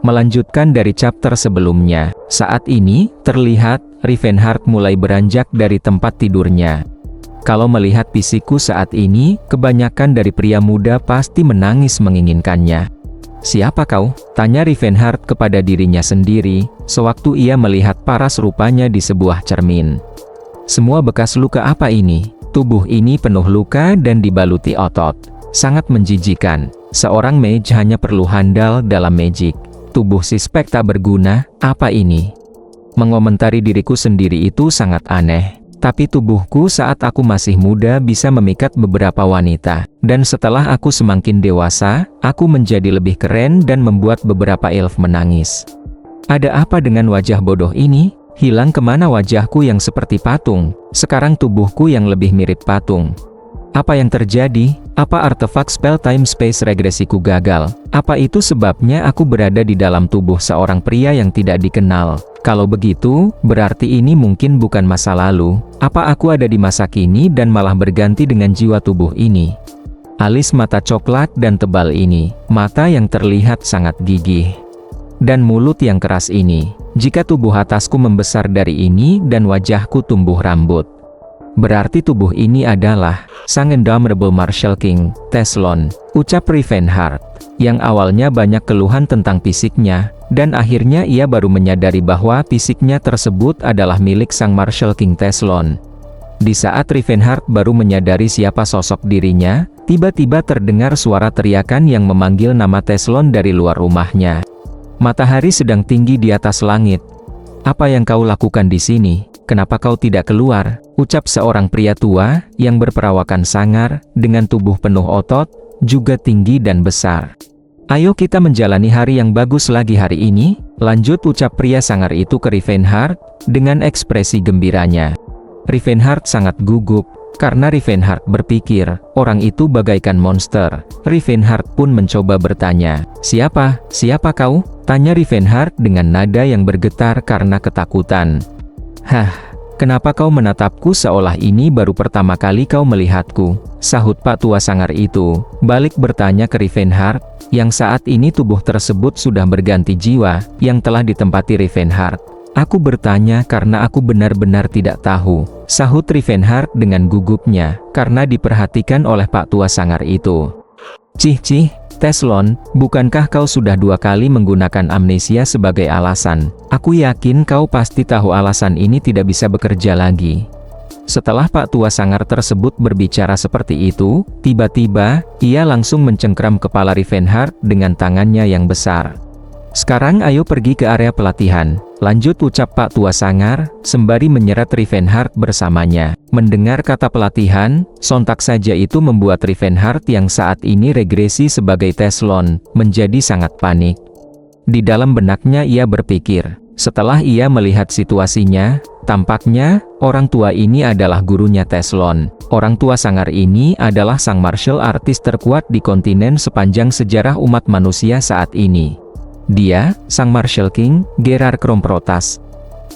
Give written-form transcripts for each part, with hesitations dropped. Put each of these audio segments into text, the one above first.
Melanjutkan dari chapter sebelumnya, saat ini, terlihat, Rivenhart mulai beranjak dari tempat tidurnya. Kalau melihat fisikku saat ini, kebanyakan dari pria muda pasti menangis menginginkannya. "Siapa kau?" tanya Rivenhart kepada dirinya sendiri, sewaktu ia melihat paras rupanya di sebuah cermin. Semua bekas luka apa ini? Tubuh ini penuh luka dan dibaluti otot. Sangat menjijikan. Seorang mage hanya perlu handal dalam magic. Tubuh si spek tak berguna, apa ini? Mengomentari diriku sendiri itu sangat aneh. Tapi tubuhku saat aku masih muda bisa memikat beberapa wanita. Dan setelah aku semakin dewasa, aku menjadi lebih keren dan membuat beberapa elf menangis. Ada apa dengan wajah bodoh ini? Hilang kemana wajahku yang seperti patung? Sekarang tubuhku yang lebih mirip patung. Apa yang terjadi? Apa artefak spell time space regresiku gagal? Apa itu sebabnya aku berada di dalam tubuh seorang pria yang tidak dikenal? Kalau begitu, berarti ini mungkin bukan masa lalu. Apa aku ada di masa kini dan malah berganti dengan jiwa tubuh ini? Alis mata coklat dan tebal ini, mata yang terlihat sangat gigih. Dan mulut yang keras ini. Jika tubuh atasku membesar dari ini dan wajahku tumbuh rambut, berarti tubuh ini adalah sang Indomitable Martial King, Teslon, ucap Rivenhart, yang awalnya banyak keluhan tentang fisiknya, dan akhirnya ia baru menyadari bahwa fisiknya tersebut adalah milik sang Martial King Teslon. Di saat Rivenhart baru menyadari siapa sosok dirinya, tiba-tiba terdengar suara teriakan yang memanggil nama Teslon dari luar rumahnya. "Matahari sedang tinggi di atas langit. Apa yang kau lakukan di sini? Kenapa kau tidak keluar?" ucap seorang pria tua, yang berperawakan sangar, dengan tubuh penuh otot, juga tinggi dan besar. "Ayo kita menjalani hari yang bagus lagi hari ini," lanjut ucap pria sangar itu ke Rivenhart, dengan ekspresi gembiranya. Rivenhart sangat gugup, karena Rivenhart berpikir, orang itu bagaikan monster. Rivenhart pun mencoba bertanya, Siapa kau?" tanya Rivenhart dengan nada yang bergetar karena ketakutan. "Hah? Kenapa kau menatapku seolah ini baru pertama kali kau melihatku?" sahut Pak Tua Sangar itu, balik bertanya ke Rivenhart, yang saat ini tubuh tersebut sudah berganti jiwa, yang telah ditempati Rivenhart. "Aku bertanya karena aku benar-benar tidak tahu," sahut Rivenhart dengan gugupnya, karena diperhatikan oleh Pak Tua Sangar itu. Cih, Teslon, bukankah kau sudah 2 kali menggunakan amnesia sebagai alasan? Aku yakin kau pasti tahu alasan ini tidak bisa bekerja lagi." Setelah Pak Tua Sangar tersebut berbicara seperti itu, tiba-tiba, ia langsung mencengkram kepala Rivenhart dengan tangannya yang besar. "Sekarang ayo pergi ke area pelatihan," lanjut ucap Pak Tua Sangar, sembari menyeret Rivenhart bersamanya. Mendengar kata pelatihan, sontak saja itu membuat Rivenhart yang saat ini regresi sebagai Teslon, menjadi sangat panik. Di dalam benaknya ia berpikir, setelah ia melihat situasinya, tampaknya, orang tua ini adalah gurunya Teslon. Orang tua sangar ini adalah sang martial artist terkuat di kontinen sepanjang sejarah umat manusia saat ini. Dia, sang Martial King, Gerard Kromprotas.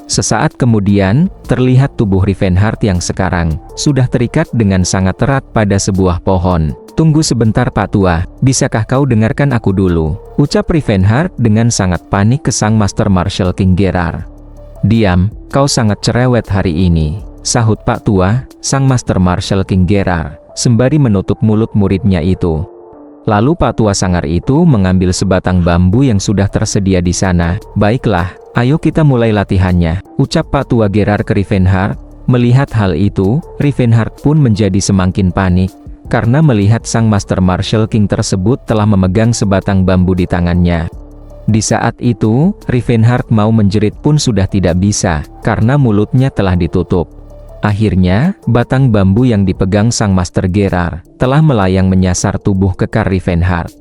Sesaat kemudian, terlihat tubuh Rivenhart yang sekarang sudah terikat dengan sangat erat pada sebuah pohon. "Tunggu sebentar Pak Tua, bisakah kau dengarkan aku dulu?" ucap Rivenhart dengan sangat panik ke sang Master Martial King Gerard. "Diam, kau sangat cerewet hari ini," sahut Pak Tua, sang Master Martial King Gerard, sembari menutup mulut muridnya itu. Lalu Pak Tua Sangar itu mengambil sebatang bambu yang sudah tersedia di sana. "Baiklah, ayo kita mulai latihannya," ucap Pak Tua Gerard ke Rivenhart. Melihat hal itu, Rivenhart pun menjadi semakin panik, karena melihat sang Master Martial King tersebut telah memegang sebatang bambu di tangannya. Di saat itu, Rivenhart mau menjerit pun sudah tidak bisa, karena mulutnya telah ditutup. Akhirnya, batang bambu yang dipegang sang Master Gerard telah melayang menyasar tubuh kekar Rivenhart.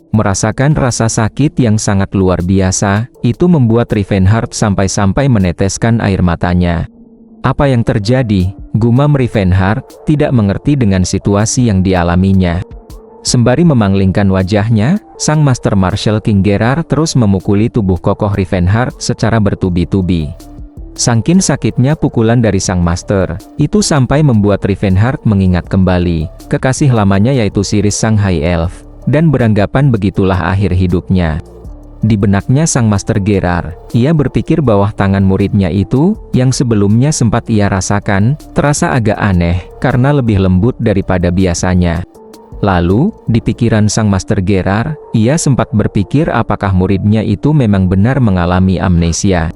Merasakan rasa sakit yang sangat luar biasa, itu membuat Rivenhart sampai-sampai meneteskan air matanya. "Apa yang terjadi?" gumam Rivenhart, tidak mengerti dengan situasi yang dialaminya. Sembari memanglingkan wajahnya, sang Master Martial King Gerard terus memukuli tubuh kokoh Rivenhart secara bertubi-tubi. Saking sakitnya pukulan dari sang master, itu sampai membuat Rivenhart mengingat kembali kekasih lamanya yaitu Siris sang High Elf, dan beranggapan begitulah akhir hidupnya. Di benaknya sang Master Gerard, ia berpikir bahwa tangan muridnya itu, yang sebelumnya sempat ia rasakan, terasa agak aneh, karena lebih lembut daripada biasanya. Lalu, di pikiran sang Master Gerard, ia sempat berpikir apakah muridnya itu memang benar mengalami amnesia.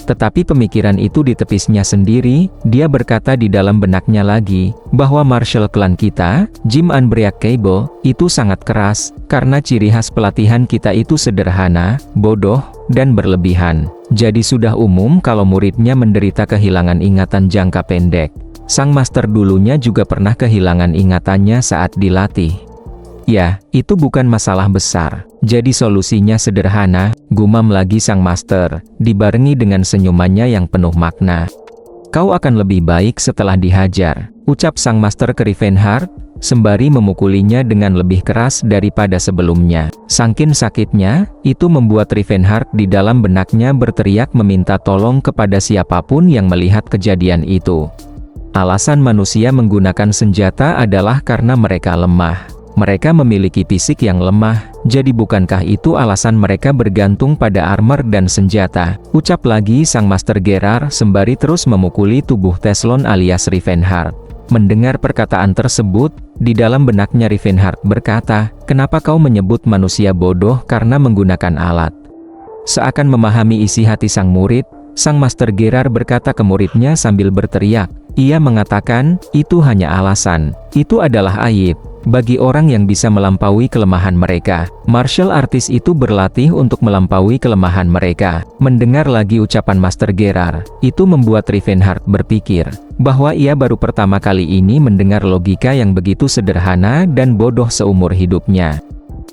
Tetapi pemikiran itu ditepisnya sendiri, dia berkata di dalam benaknya lagi, bahwa marshal klan kita, Jim Unbreakable, itu sangat keras, karena ciri khas pelatihan kita itu sederhana, bodoh, dan berlebihan. Jadi sudah umum kalau muridnya menderita kehilangan ingatan jangka pendek. Sang master dulunya juga pernah kehilangan ingatannya saat dilatih. Ya, itu bukan masalah besar. Jadi solusinya sederhana, gumam lagi sang master, dibarengi dengan senyumannya yang penuh makna. Kau akan lebih baik setelah dihajar, ucap sang master ke Rivenhart, sembari memukulinya dengan lebih keras daripada sebelumnya. Saking sakitnya, itu membuat Rivenhart di dalam benaknya berteriak meminta tolong kepada siapapun yang melihat kejadian itu. Alasan manusia menggunakan senjata adalah karena mereka lemah. Mereka memiliki fisik yang lemah, jadi bukankah itu alasan mereka bergantung pada armor dan senjata? Ucap lagi sang Master Gerard sembari terus memukuli tubuh Teslon alias Rivenhart. Mendengar perkataan tersebut, di dalam benaknya Rivenhart berkata, "Kenapa kau menyebut manusia bodoh karena menggunakan alat?" Seakan memahami isi hati sang murid, sang Master Gerard berkata ke muridnya sambil berteriak. Ia mengatakan, "Itu hanya alasan. Itu adalah aib bagi orang yang bisa melampaui kelemahan mereka." Martial artist itu berlatih untuk melampaui kelemahan mereka. Mendengar lagi ucapan Master Gerard, itu membuat Rivenhart berpikir bahwa ia baru pertama kali ini mendengar logika yang begitu sederhana dan bodoh seumur hidupnya.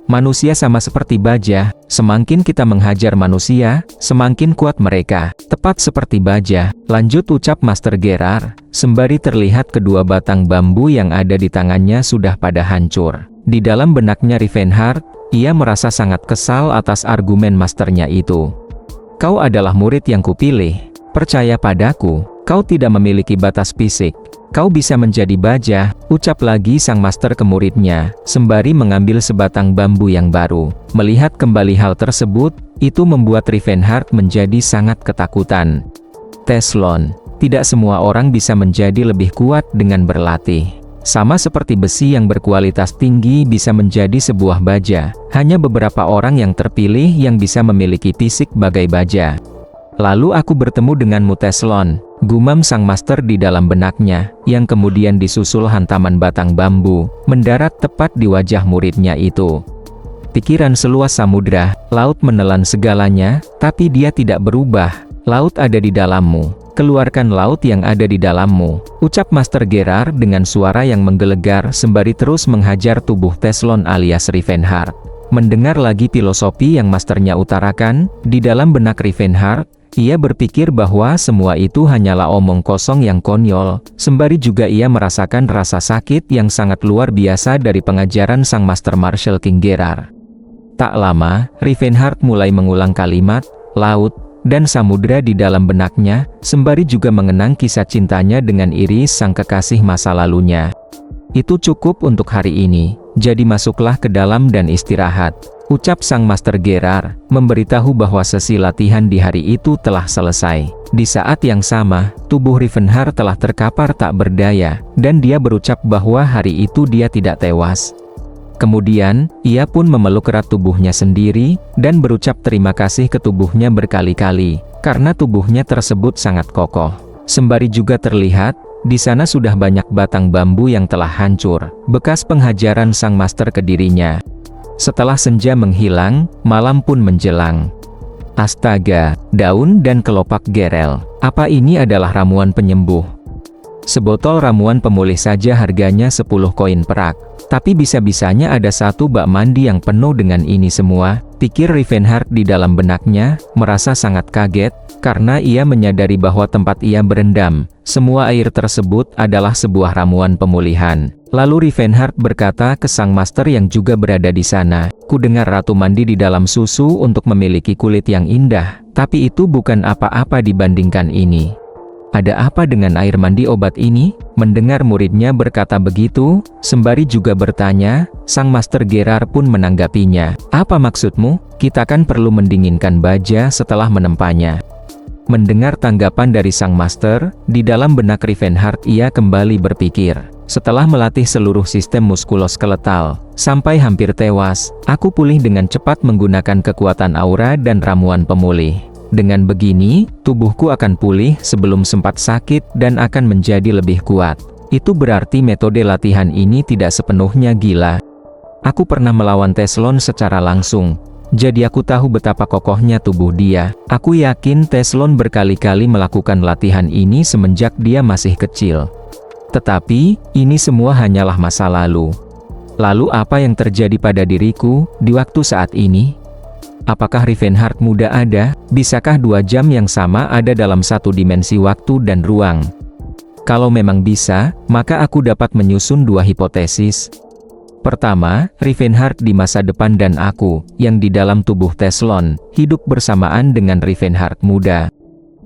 Manusia sama seperti baja, semakin kita menghajar manusia, semakin kuat mereka. Tepat seperti baja, lanjut ucap Master Gerard, sembari terlihat kedua batang bambu yang ada di tangannya sudah pada hancur. Di dalam benaknya Rivenhart, ia merasa sangat kesal atas argumen masternya itu. "Kau adalah murid yang kupilih. Percaya padaku, kau tidak memiliki batas fisik. Kau bisa menjadi baja," ucap lagi sang master ke muridnya, sembari mengambil sebatang bambu yang baru. Melihat kembali hal tersebut, itu membuat Rivenhart menjadi sangat ketakutan. Teslon, tidak semua orang bisa menjadi lebih kuat dengan berlatih. Sama seperti besi yang berkualitas tinggi bisa menjadi sebuah baja, hanya beberapa orang yang terpilih yang bisa memiliki fisik bagai baja. "Lalu aku bertemu denganmu Teslon," gumam sang master di dalam benaknya, yang kemudian disusul hantaman batang bambu, mendarat tepat di wajah muridnya itu. Pikiran seluas samudra, laut menelan segalanya, tapi dia tidak berubah. "Laut ada di dalammu, keluarkan laut yang ada di dalammu," ucap Master Gerard dengan suara yang menggelegar sembari terus menghajar tubuh Teslon alias Rivenhart. Mendengar lagi filosofi yang masternya utarakan, di dalam benak Rivenhart, ia berpikir bahwa semua itu hanyalah omong kosong yang konyol, sembari juga ia merasakan rasa sakit yang sangat luar biasa dari pengajaran sang Master Martial King Gerard. Tak lama, Rivenhart mulai mengulang kalimat, laut, dan samudra di dalam benaknya, sembari juga mengenang kisah cintanya dengan Iris sang kekasih masa lalunya. "Itu cukup untuk hari ini, jadi masuklah ke dalam dan istirahat," ucap sang Master Gerard, memberitahu bahwa sesi latihan di hari itu telah selesai. Di saat yang sama, tubuh Rivenhart telah terkapar tak berdaya, dan dia berucap bahwa hari itu dia tidak tewas. Kemudian, ia pun memeluk erat tubuhnya sendiri, dan berucap terima kasih ke tubuhnya berkali-kali, karena tubuhnya tersebut sangat kokoh. Sembari juga terlihat, di sana sudah banyak batang bambu yang telah hancur, bekas penghajaran sang master ke dirinya. Setelah senja menghilang, malam pun menjelang. Astaga, daun dan kelopak gerel. Apa ini adalah ramuan penyembuh? Sebotol ramuan pemulih saja harganya 10 koin perak. Tapi bisa-bisanya ada satu bak mandi yang penuh dengan ini semua, pikir Rivenhart di dalam benaknya, merasa sangat kaget, karena ia menyadari bahwa tempat ia berendam, semua air tersebut adalah sebuah ramuan pemulihan. Lalu Rivenhart berkata ke sang master yang juga berada di sana, "Ku dengar ratu mandi di dalam susu untuk memiliki kulit yang indah, tapi itu bukan apa-apa dibandingkan ini." Ada apa dengan air mandi obat ini? Mendengar muridnya berkata begitu, sembari juga bertanya, sang Master Gerard pun menanggapinya. Apa maksudmu? Kita kan perlu mendinginkan baja setelah menempanya. Mendengar tanggapan dari sang master, di dalam benak Rivenhart ia kembali berpikir. Setelah melatih seluruh sistem muskuloskeletal, sampai hampir tewas, aku pulih dengan cepat menggunakan kekuatan aura dan ramuan pemulih. Dengan begini, tubuhku akan pulih sebelum sempat sakit dan akan menjadi lebih kuat. Itu berarti metode latihan ini tidak sepenuhnya gila. Aku pernah melawan Teslon secara langsung, jadi aku tahu betapa kokohnya tubuh dia. Aku yakin Teslon berkali-kali melakukan latihan ini semenjak dia masih kecil. Tetapi, ini semua hanyalah masa lalu. Lalu apa yang terjadi pada diriku, di waktu saat ini? Apakah Rivenhart muda ada? Bisakah 2 jam yang sama ada dalam satu dimensi waktu dan ruang? Kalau memang bisa, maka aku dapat menyusun 2 hipotesis. Pertama, Rivenhart di masa depan dan aku, yang di dalam tubuh Teslon, hidup bersamaan dengan Rivenhart muda.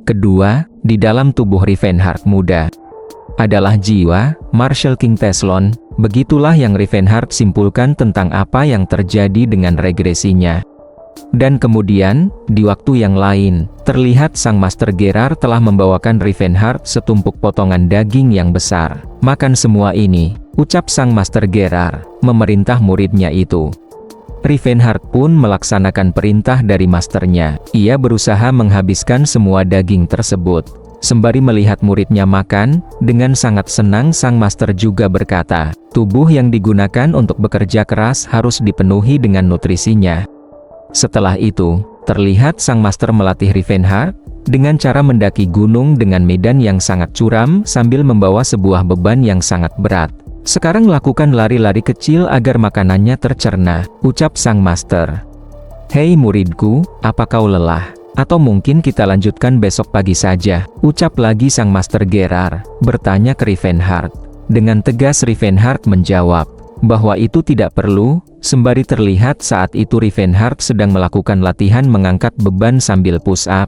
Kedua, di dalam tubuh Rivenhart muda adalah jiwa, Marshal King Teslon. Begitulah yang Rivenhart simpulkan tentang apa yang terjadi dengan regresinya. Dan kemudian, di waktu yang lain, terlihat sang Master Gerard telah membawakan Rivenhart setumpuk potongan daging yang besar. Makan semua ini, ucap sang Master Gerard, memerintah muridnya itu. Rivenhart pun melaksanakan perintah dari masternya. Ia berusaha menghabiskan semua daging tersebut. Sembari melihat muridnya makan, dengan sangat senang sang master juga berkata, tubuh yang digunakan untuk bekerja keras harus dipenuhi dengan nutrisinya. Setelah itu, terlihat sang master melatih Rivenhart dengan cara mendaki gunung dengan medan yang sangat curam sambil membawa sebuah beban yang sangat berat. Sekarang lakukan lari-lari kecil agar makanannya tercerna, ucap sang master. Hei muridku, apa kau lelah? Atau mungkin kita lanjutkan besok pagi saja, ucap lagi sang Master Gerard, bertanya ke Rivenhart. Dengan tegas Rivenhart menjawab bahwa itu tidak perlu, sembari terlihat saat itu Rivenhart sedang melakukan latihan mengangkat beban sambil push up.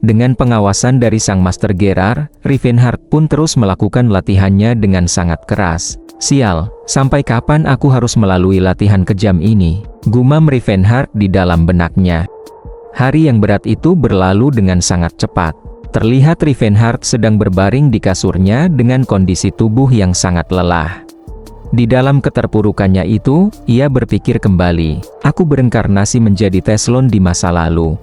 Dengan pengawasan dari sang Master Gerard, Rivenhart pun terus melakukan latihannya dengan sangat keras. Sial, sampai kapan aku harus melalui latihan kejam ini? Gumam Rivenhart di dalam benaknya. Hari yang berat itu berlalu dengan sangat cepat. Terlihat Rivenhart sedang berbaring di kasurnya dengan kondisi tubuh yang sangat lelah. Di dalam keterpurukannya itu, ia berpikir kembali, aku berinkarnasi menjadi Teslon di masa lalu.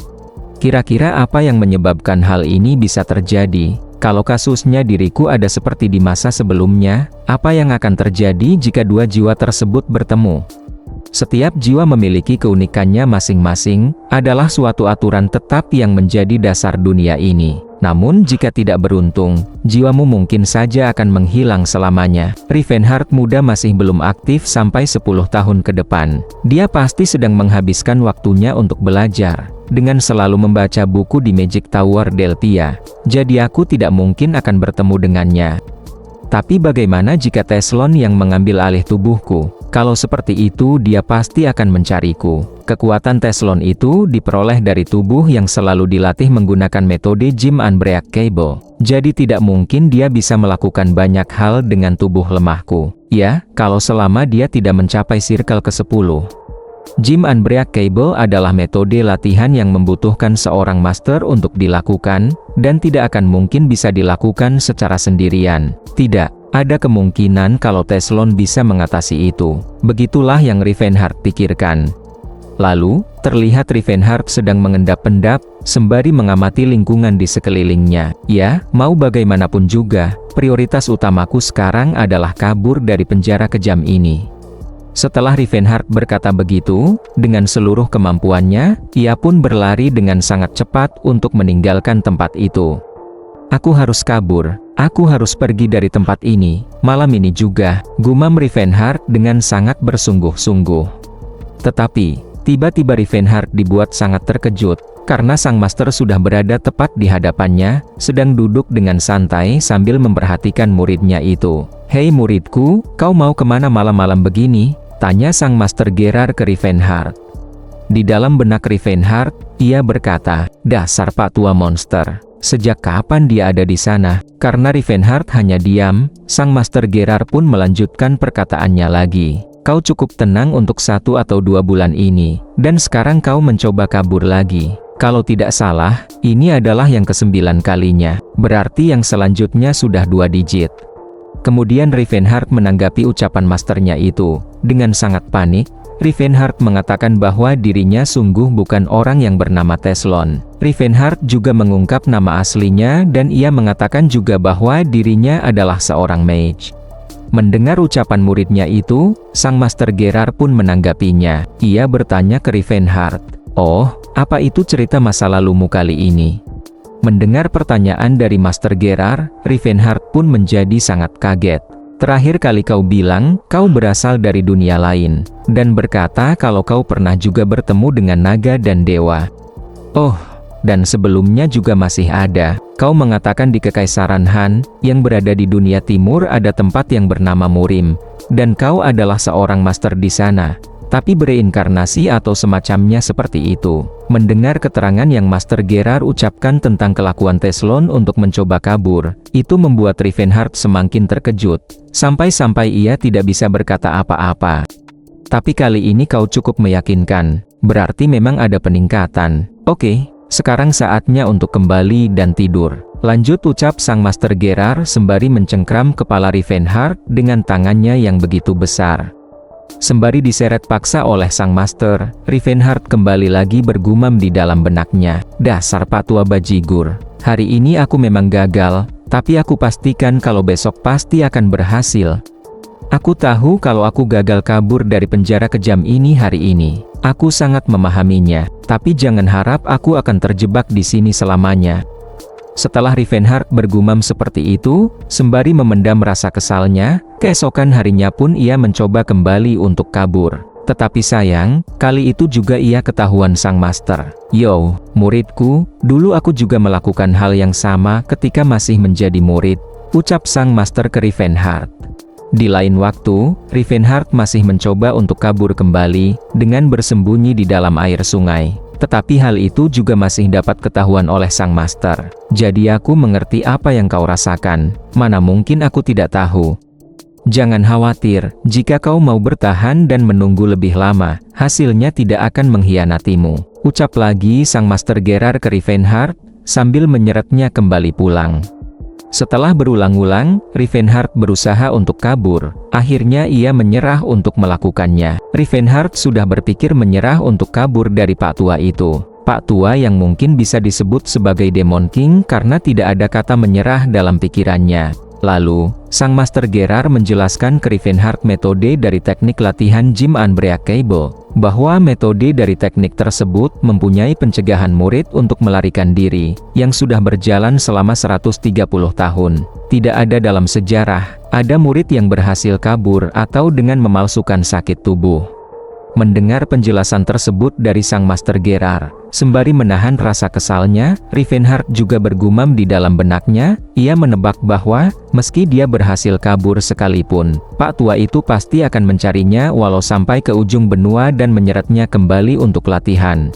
Kira-kira apa yang menyebabkan hal ini bisa terjadi? Kalau kasusnya diriku ada seperti di masa sebelumnya, apa yang akan terjadi jika 2 jiwa tersebut bertemu? Setiap jiwa memiliki keunikannya masing-masing, adalah suatu aturan tetap yang menjadi dasar dunia ini. Namun jika tidak beruntung, jiwamu mungkin saja akan menghilang selamanya. Rivenhart muda masih belum aktif sampai 10 tahun ke depan. Dia pasti sedang menghabiskan waktunya untuk belajar, dengan selalu membaca buku di Magic Tower Delphia. Jadi aku tidak mungkin akan bertemu dengannya. Tapi bagaimana jika Teslon yang mengambil alih tubuhku? Kalau seperti itu dia pasti akan mencariku. Kekuatan Teslon itu diperoleh dari tubuh yang selalu dilatih menggunakan metode Jim Unbreakable. Jadi tidak mungkin dia bisa melakukan banyak hal dengan tubuh lemahku. Ya, kalau selama dia tidak mencapai circle ke-10. Jim Unbreakable adalah metode latihan yang membutuhkan seorang master untuk dilakukan, dan tidak akan mungkin bisa dilakukan secara sendirian. Tidak, ada kemungkinan kalau Teslon bisa mengatasi itu. Begitulah yang Rivenhart pikirkan. Lalu, terlihat Rivenhart sedang mengendap-endap, sembari mengamati lingkungan di sekelilingnya. Ya, mau bagaimanapun juga, prioritas utamaku sekarang adalah kabur dari penjara kejam ini. Setelah Rivenhart berkata begitu, dengan seluruh kemampuannya, ia pun berlari dengan sangat cepat untuk meninggalkan tempat itu. Aku harus kabur, aku harus pergi dari tempat ini, malam ini juga, gumam Rivenhart dengan sangat bersungguh-sungguh. Tetapi, tiba-tiba Rivenhart dibuat sangat terkejut, karena sang master sudah berada tepat di hadapannya, sedang duduk dengan santai sambil memperhatikan muridnya itu. Hei muridku, kau mau kemana malam-malam begini? Tanya sang Master Gerard ke Rivenhart. Di dalam benak Rivenhart, ia berkata, dasar pak tua monster. Sejak kapan dia ada di sana? Karena Rivenhart hanya diam, sang Master Gerard pun melanjutkan perkataannya lagi. Kau cukup tenang untuk 1 atau 2 bulan ini, dan sekarang kau mencoba kabur lagi. Kalau tidak salah, ini adalah yang ke-9 kalinya. Berarti yang selanjutnya sudah 2 digit. Kemudian Rivenhart menanggapi ucapan masternya itu. Dengan sangat panik, Rivenhart mengatakan bahwa dirinya sungguh bukan orang yang bernama Teslon. Rivenhart juga mengungkap nama aslinya dan ia mengatakan juga bahwa dirinya adalah seorang mage. Mendengar ucapan muridnya itu, sang Master Gerard pun menanggapinya. Ia bertanya ke Rivenhart, "Oh, apa itu cerita masa lalumu kali ini?" Mendengar pertanyaan dari Master Gerard, Rivenhart pun menjadi sangat kaget. "Terakhir kali kau bilang, kau berasal dari dunia lain, dan berkata kalau kau pernah juga bertemu dengan naga dan dewa. Oh, dan sebelumnya juga masih ada. Kau mengatakan di Kekaisaran Han, yang berada di dunia timur ada tempat yang bernama Murim, dan kau adalah seorang master di sana, tapi bereinkarnasi atau semacamnya seperti itu." Mendengar keterangan yang Master Gerard ucapkan tentang kelakuan Teslon untuk mencoba kabur, itu membuat Rivenhart semakin terkejut, sampai-sampai ia tidak bisa berkata apa-apa. "Tapi kali ini kau cukup meyakinkan, berarti memang ada peningkatan. Oke, sekarang saatnya untuk kembali dan tidur," lanjut ucap sang Master Gerard sembari mencengkram kepala Rivenhart dengan tangannya yang begitu besar. Sembari diseret paksa oleh sang master, Rivenhart kembali lagi bergumam di dalam benaknya, "Dasar patua bajigur. Hari ini aku memang gagal, tapi aku pastikan kalau besok pasti akan berhasil. Aku tahu kalau aku gagal kabur dari penjara kejam ini hari ini. Aku sangat memahaminya, tapi jangan harap aku akan terjebak di sini selamanya." Setelah Rivenhart bergumam seperti itu, sembari memendam rasa kesalnya, keesokan harinya pun ia mencoba kembali untuk kabur. Tetapi sayang, kali itu juga ia ketahuan sang master. "Yo, muridku, dulu aku juga melakukan hal yang sama ketika masih menjadi murid," ucap sang master ke Rivenhart. Di lain waktu, Rivenhart masih mencoba untuk kabur kembali, dengan bersembunyi di dalam air sungai. Tetapi hal itu juga masih dapat ketahuan oleh sang master. "Jadi aku mengerti apa yang kau rasakan, mana mungkin aku tidak tahu. Jangan khawatir, jika kau mau bertahan dan menunggu lebih lama, hasilnya tidak akan mengkhianatimu," ucap lagi sang Master Gerard ke Rivenhart, sambil menyeretnya kembali pulang. Setelah berulang-ulang, Rivenhart berusaha untuk kabur. Akhirnya ia menyerah untuk melakukannya. Rivenhart sudah berpikir menyerah untuk kabur dari Pak Tua itu. Pak Tua yang mungkin bisa disebut sebagai Demon King karena tidak ada kata menyerah dalam pikirannya. Lalu, sang Master Gerard menjelaskan ke Rivenhart metode dari teknik latihan Jim Unbreakable, bahwa metode dari teknik tersebut mempunyai pencegahan murid untuk melarikan diri, yang sudah berjalan selama 130 tahun. Tidak ada dalam sejarah, ada murid yang berhasil kabur atau dengan memalsukan sakit tubuh. Mendengar penjelasan tersebut dari sang Master Gerard, sembari menahan rasa kesalnya, Rivenhart juga bergumam di dalam benaknya. Ia menebak bahwa, meski dia berhasil kabur sekalipun, Pak Tua itu pasti akan mencarinya walau sampai ke ujung benua dan menyeretnya kembali untuk latihan.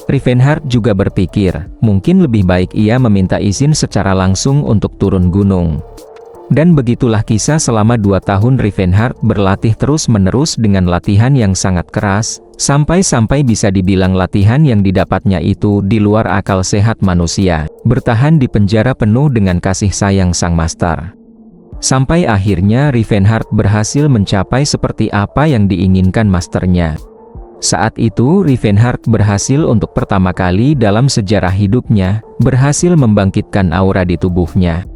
Rivenhart juga berpikir, mungkin lebih baik ia meminta izin secara langsung untuk turun gunung. Dan begitulah kisah selama 2 tahun Rivenhart berlatih terus-menerus dengan latihan yang sangat keras, sampai-sampai bisa dibilang latihan yang didapatnya itu di luar akal sehat manusia. Bertahan di penjara penuh dengan kasih sayang sang master. Sampai akhirnya Rivenhart berhasil mencapai seperti apa yang diinginkan masternya. Saat itu Rivenhart berhasil untuk pertama kali dalam sejarah hidupnya, berhasil membangkitkan aura di tubuhnya.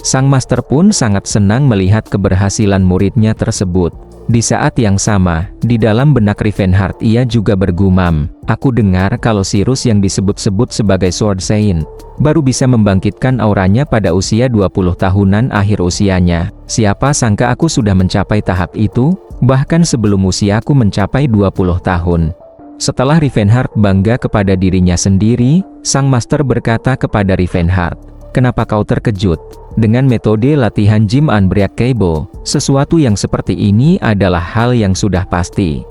Sang master pun sangat senang melihat keberhasilan muridnya tersebut. Di saat yang sama, di dalam benak Rivenhart ia juga bergumam, "Aku dengar kalau Sirus yang disebut-sebut sebagai Sword Saint, baru bisa membangkitkan auranya pada usia 20 tahunan akhir usianya. Siapa sangka aku sudah mencapai tahap itu, bahkan sebelum usiaku mencapai 20 tahun. Setelah Rivenhart bangga kepada dirinya sendiri, sang master berkata kepada Rivenhart, "Kenapa kau terkejut? Dengan metode latihan Jim Unbreakable, sesuatu yang seperti ini adalah hal yang sudah pasti.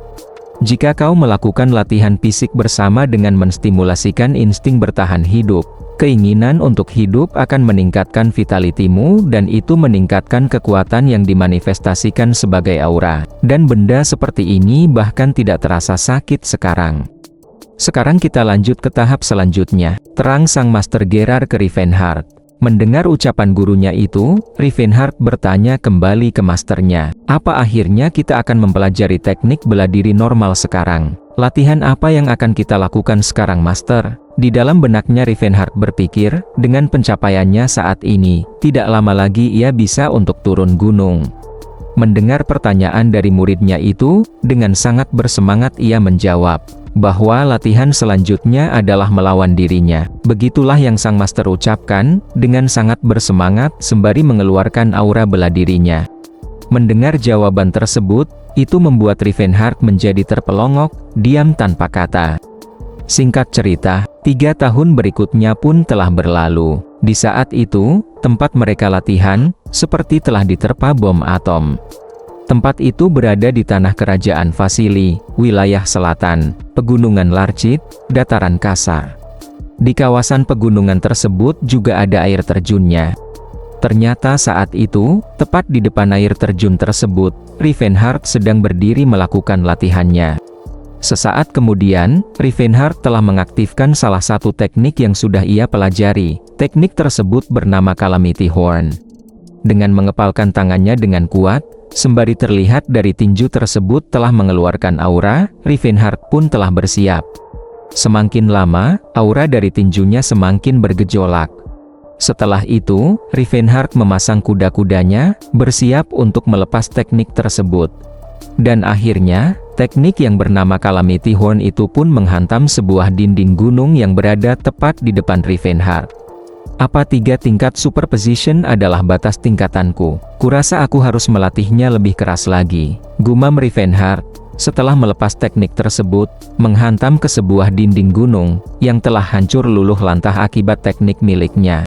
Jika kau melakukan latihan fisik bersama dengan menstimulasikan insting bertahan hidup, keinginan untuk hidup akan meningkatkan vitalitimu dan itu meningkatkan kekuatan yang dimanifestasikan sebagai aura. Dan benda seperti ini bahkan tidak terasa sakit sekarang. Sekarang kita lanjut ke tahap selanjutnya, terang sang Master Gerard ke Rivenhart. Mendengar ucapan gurunya itu, Rivenhart bertanya kembali ke masternya, apa akhirnya kita akan mempelajari teknik bela diri normal sekarang? Latihan apa yang akan kita lakukan sekarang, Master? Di dalam benaknya Rivenhart berpikir, dengan pencapaiannya saat ini, tidak lama lagi ia bisa untuk turun gunung. Mendengar pertanyaan dari muridnya itu, dengan sangat bersemangat ia menjawab, bahwa latihan selanjutnya adalah melawan dirinya. Begitulah yang sang master ucapkan, dengan sangat bersemangat, sembari mengeluarkan aura bela dirinya. Mendengar jawaban tersebut, itu membuat Rivenhart menjadi terpelongok, diam tanpa kata. Singkat cerita, 3 tahun berikutnya pun telah berlalu. Di saat itu, tempat mereka latihan, seperti telah diterpa bom atom. Tempat itu berada di tanah kerajaan Vasili, wilayah selatan, pegunungan Larchit, dataran kasar. Di kawasan pegunungan tersebut juga ada air terjunnya. Ternyata saat itu, tepat di depan air terjun tersebut, Rivenhart sedang berdiri melakukan latihannya. Sesaat kemudian, Rivenhart telah mengaktifkan salah satu teknik yang sudah ia pelajari. Teknik tersebut bernama Calamity Horn. Dengan mengepalkan tangannya dengan kuat, sembari terlihat dari tinju tersebut telah mengeluarkan aura, Rivenhart pun telah bersiap. Semakin lama, aura dari tinjunya semakin bergejolak. Setelah itu, Rivenhart memasang kuda-kudanya, bersiap untuk melepas teknik tersebut. Dan akhirnya, teknik yang bernama Calamity Horn itu pun menghantam sebuah dinding gunung yang berada tepat di depan Rivenhart. Apa 3 tingkat superposition adalah batas tingkatanku? Kurasa aku harus melatihnya lebih keras lagi, gumam Rivenhart. Setelah melepas teknik tersebut, menghantam ke sebuah dinding gunung, yang telah hancur luluh lantah akibat teknik miliknya.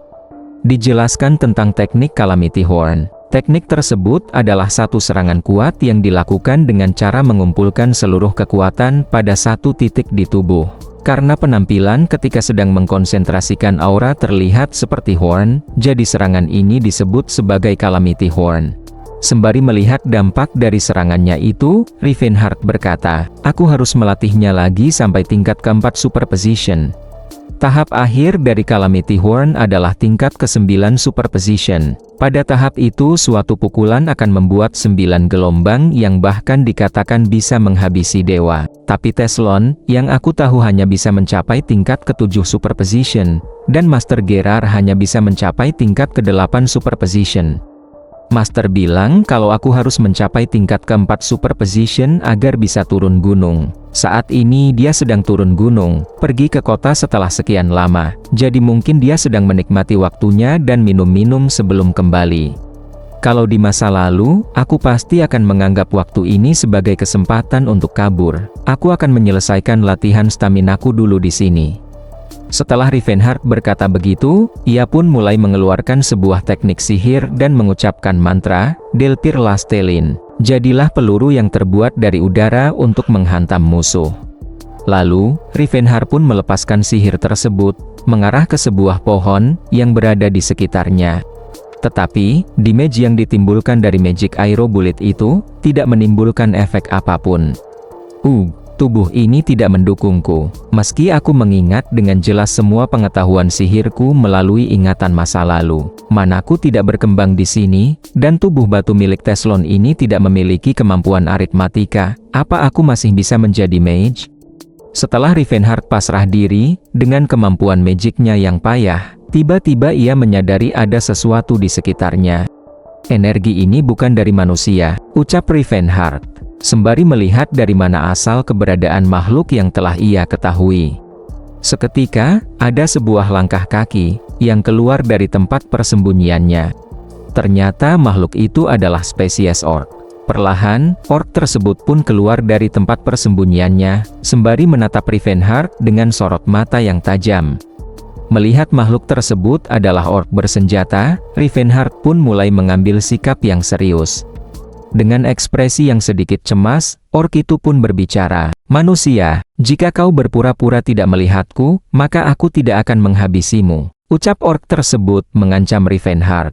Dijelaskan tentang teknik Calamity Horn. Teknik tersebut adalah satu serangan kuat yang dilakukan dengan cara mengumpulkan seluruh kekuatan pada satu titik di tubuh. Karena penampilan ketika sedang mengkonsentrasikan aura terlihat seperti horn, jadi serangan ini disebut sebagai Calamity Horn. Sembari melihat dampak dari serangannya itu, Rivenhart berkata, aku harus melatihnya lagi sampai tingkat keempat superposition. Tahap akhir dari Calamity Horn adalah tingkat ke-9 superposition. Pada tahap itu suatu pukulan akan membuat 9 gelombang yang bahkan dikatakan bisa menghabisi dewa. Tapi Teslon, yang aku tahu hanya bisa mencapai tingkat ke-7 superposition, dan Master Gerard hanya bisa mencapai tingkat ke-8 superposition. Master bilang kalau aku harus mencapai tingkat ke-4 superposition agar bisa turun gunung. Saat ini dia sedang turun gunung, pergi ke kota setelah sekian lama, jadi mungkin dia sedang menikmati waktunya dan minum-minum sebelum kembali. Kalau di masa lalu, aku pasti akan menganggap waktu ini sebagai kesempatan untuk kabur. Aku akan menyelesaikan latihan staminaku dulu di sini. Setelah Rivenhart berkata begitu, ia pun mulai mengeluarkan sebuah teknik sihir dan mengucapkan mantra, Delpir Lastelin. Jadilah peluru yang terbuat dari udara untuk menghantam musuh. Lalu, Rivenhart pun melepaskan sihir tersebut, mengarah ke sebuah pohon, yang berada di sekitarnya. Tetapi, damage yang ditimbulkan dari magic aero bullet itu, tidak menimbulkan efek apapun. Tubuh ini tidak mendukungku. Meski aku mengingat dengan jelas semua pengetahuan sihirku melalui ingatan masa lalu. Manaku tidak berkembang di sini, dan tubuh batu milik Teslon ini tidak memiliki kemampuan aritmatika. Apa aku masih bisa menjadi mage? Setelah Rivenhart pasrah diri, dengan kemampuan magicnya yang payah, tiba-tiba ia menyadari ada sesuatu di sekitarnya. Energi ini bukan dari manusia, ucap Rivenhart. Sembari melihat dari mana asal keberadaan makhluk yang telah ia ketahui. Seketika, ada sebuah langkah kaki, yang keluar dari tempat persembunyiannya. Ternyata makhluk itu adalah spesies orc. Perlahan, orc tersebut pun keluar dari tempat persembunyiannya, sembari menatap Rivenhart dengan sorot mata yang tajam. Melihat makhluk tersebut adalah orc bersenjata, Rivenhart pun mulai mengambil sikap yang serius. Dengan ekspresi yang sedikit cemas, orc itu pun berbicara, Manusia, jika kau berpura-pura tidak melihatku, maka aku tidak akan menghabisimu. Ucap orc tersebut mengancam Rivenhart.